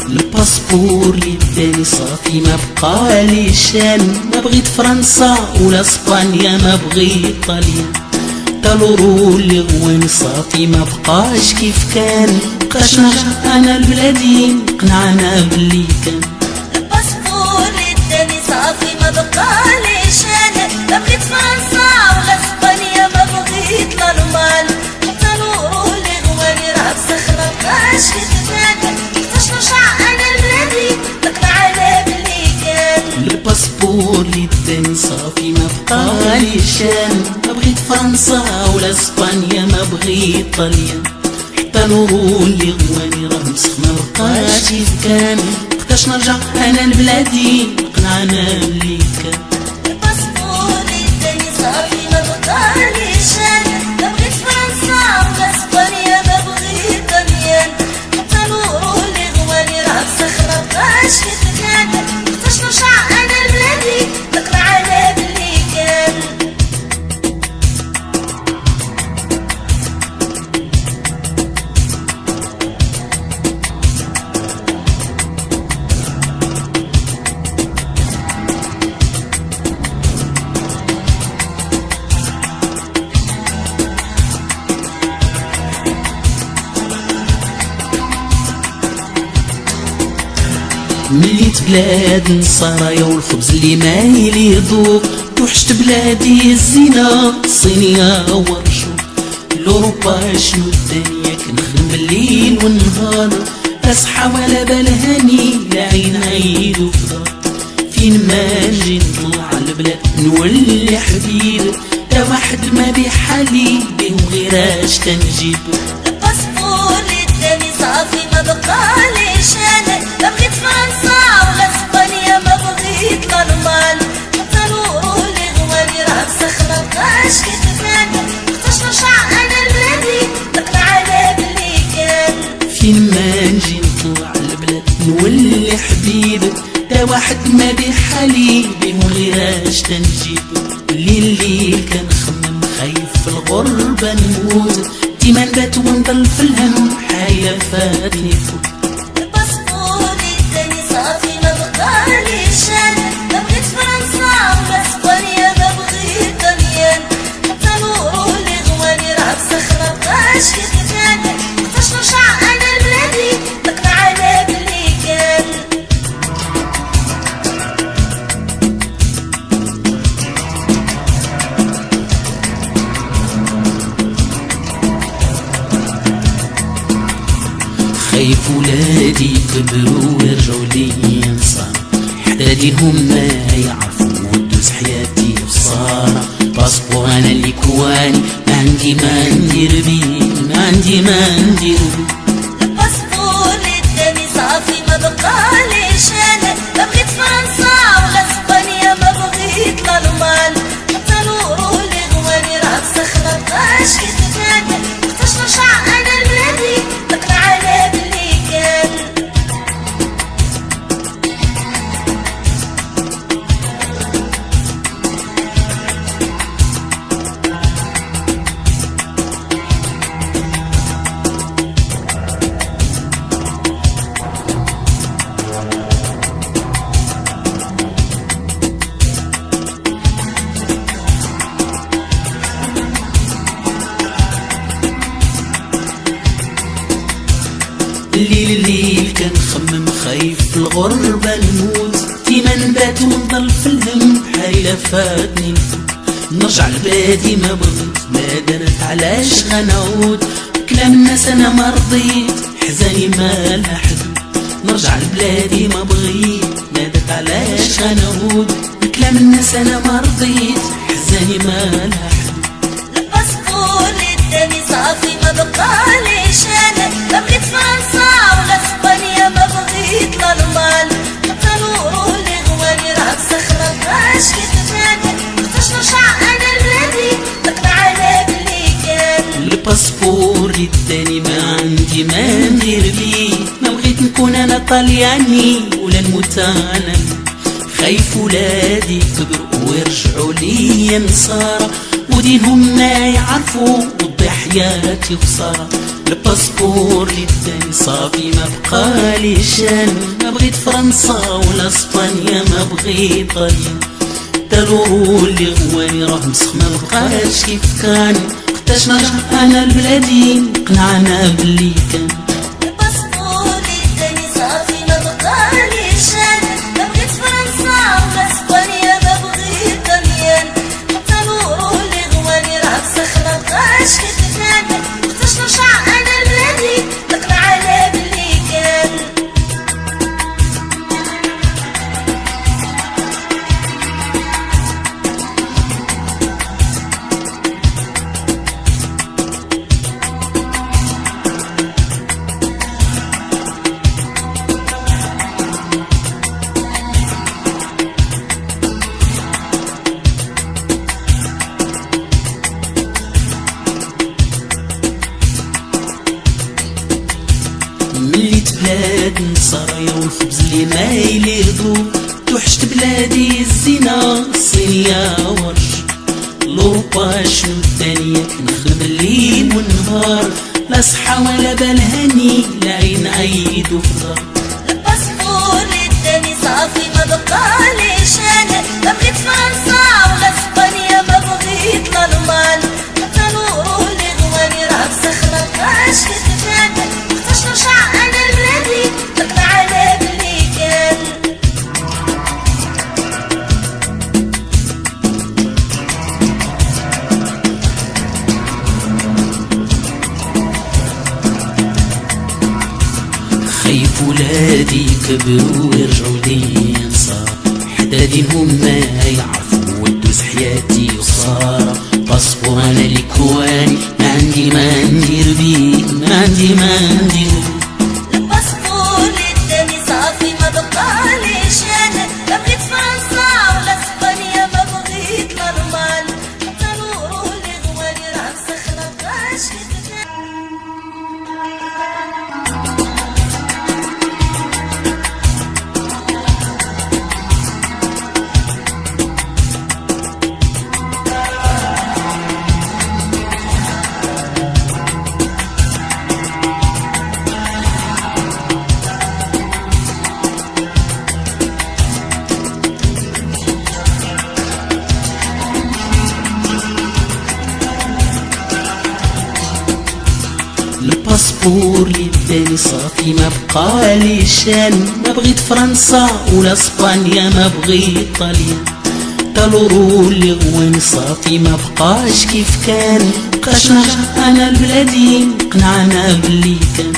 الباسبور اللي اداني صافي ما بقالي شان، ما بغيت فرنسا ولا اسبانيا، ما بغيت ايطاليا، تا لورو اللي غواني صافي ما بقاش كيف كان. بقاش نرجع انا لبلادي نقنع انا باللي كان. الباسبور اللي اداني صافي ما بقاليش انا، ما بغيت فرنسا ولا اسبانيا، ما بغيت الالمان، حتى لورو اللي غواني راه بسخ ما بقاش كيف كان. بقاش نرجع انا لبلادي نقنع انا باللي كان. الباسبور اللي اداني صافي ما بقاليش انا، ما بغيت فرنسا ولا اسبانيا، ما بغيت ايطاليا، حتى لورو اللي غواني راه مسخ ما بقاش كيف كان. بقاش نرجع انا لبلادي نقنع انا باللي كان. الباسبور اللي اداني صافي ما بقاليش انا، ما بغيت فرنسا ولا اسبانيا، ما بغيت ايطاليان، حتى لورو اللي غواني راه بسخ ما بقاش كيف كان. بقاش نرجع انا لبلادي نقنع انا باللي كان. مليت بلاد نصارايا والخبز اللي ما يليضوق، وحشت بلادي الزينة الصينية ورشوق. لأوروبا شنو الدنيا كنخدم بالليل والنهار، لا صحة ولا بال هاني لا عين عيد وفضار. فين ما نجي نطلع البلاد نولي حبيب، لا واحد ما بحالي بيه وغيراش تنجيبو. الباسبور اللي اداني صافي ما بقاليش انا، ما بغيت فرنسا ولا اسبانيا، ما بغيت الالمان، حتى لورو اللي غواني راه بسخ ما بقاش كيف كان. بقاش نرجع انا لبلادي نقنع انا باللي كان. فين ما نجي نطلع البلاد نولي حبيب، لا واحد ما بحالي بيه وغيراش تنجيبو. الليل كنخمم خايف في الغربة نموت، ديما نبات ونضل في الهم حايلة فاتني فوت. الباسبور اللي اداني صافي ما بقاليش انا، ما بغيت فرنسا ولا اسبانيا، ما بغيت ايطاليان، حتى لورو اللي غواني راه بسخ ما بقاش كيف كان. بقاش نرجع انا لبلادي نقنع انا باللي كان. خايف ولادي يكبروا ويرجعوا لي نصار، حتى دينهم ما يعرفوا ودوز حياتي خسارة. باسبور انا اللي كواني ما عندي ما ندير بيه، ما عندي ما ندير بيه. الباسبور اللي اداني صافي ما بقاليش انا، ما بغيت فرنسا ولا اسبانيا، ما بغيت الالمان، حتى لورو اللي غواني راه بسخ ما بقاش كيف كان. بقاش نرجع انا لبلادي نقنع انا باللي كان. الليل كنخمم خايف في الغربة نموت، ديما نبات ونضل في الهم حايلة فاتني الفوت. نرجع لبلادي ما بغيت ما درت علاش غنعود، كلام الناس انا ما رضيت حزاني ما لها حدود. نرجع لبلادي ما بغيت ما درت علاش غنعود، كلام الناس انا ما رضيت حزاني ما لها حدود. الباسبور اللي اداني صافي ما بقاليش انا، ما بغيت فرنسا ولا اسبانيا، ما بغيت الالمان، حتى لورو اللي غواني راه بسخ ما بقاش كيف كان. بقاش نرجع انا لبلادي نقنع انا باللي كان. الباسبور اللي اداني ما عندي ما ندير بيه، ما بغيت نكون انا طلياني ولا نموت انا. خايف ولادي يكبروا ويرجعوا لي نصارى، ودينهم ما يعرفوا وتضيع حياتي خسارة. الباسبور اللي اداني صافي ما بقالي شان، ما بغيت فرنسا ولا اسبانيا ما بغيت ايطاليا، تا لورو اللي غواني راه مسخ ما بقاش كيف كان، وقتاش نرجع انا لبلادي قنعنا باللي كان. الباسبور اللي اداني صافي ما بقاليش انا، ما بغيت فرنسا ولا اسبانيا ما بغيت طليان، حتى لورو اللي غواني راه مسخ ما بقاش كيف كان، وقتاش نرجع انا لبلادي قنعنا باللي كان. مليت بلاد نصرايا والخبز اللي ما يليضو، توحشت بلادي الزينة الصينية ورش، لوروبا شنو الدنيا كنخدم الليل والنهار، لا صحة ولا بال هاني لا عين عيد وفضار. الباسبور اللي اداني صافي ما بقاليش انا، ما بغيت فرنسا ولا اسبانيا ما بغيت الالمان، حتى لورو اللي غواني راه مسخ ما بقاش كيف كان، وقتاش نرجع انا لبلادي قنعنا باللي كان. خايف ولادي كبروا ويرجعوا لي نصار، حدادي هما يعرفوا ودوز حياتي وصار، باسبور انا اللي كواني ما عندي ما ندير بيه، ما عندي ما ندير بيه. الباسبور اللي اداني صافي ما بقاليش انا، ما بغيت فرنسا ولا اسبانيا ما بغيت الالمان، حتى لورو اللي غواني راه مسخ ما بقاش كيف كان. الباسبور اللي اداني صافي ما بقالي شان، ما بغيت فرنسا ولا اسبانيا ما بغيت ايطاليا، تا لورو اللي غواني صافي ما بقاش كيف كان، بقاش نرجع انا لبلادي قنعنا باللي كان.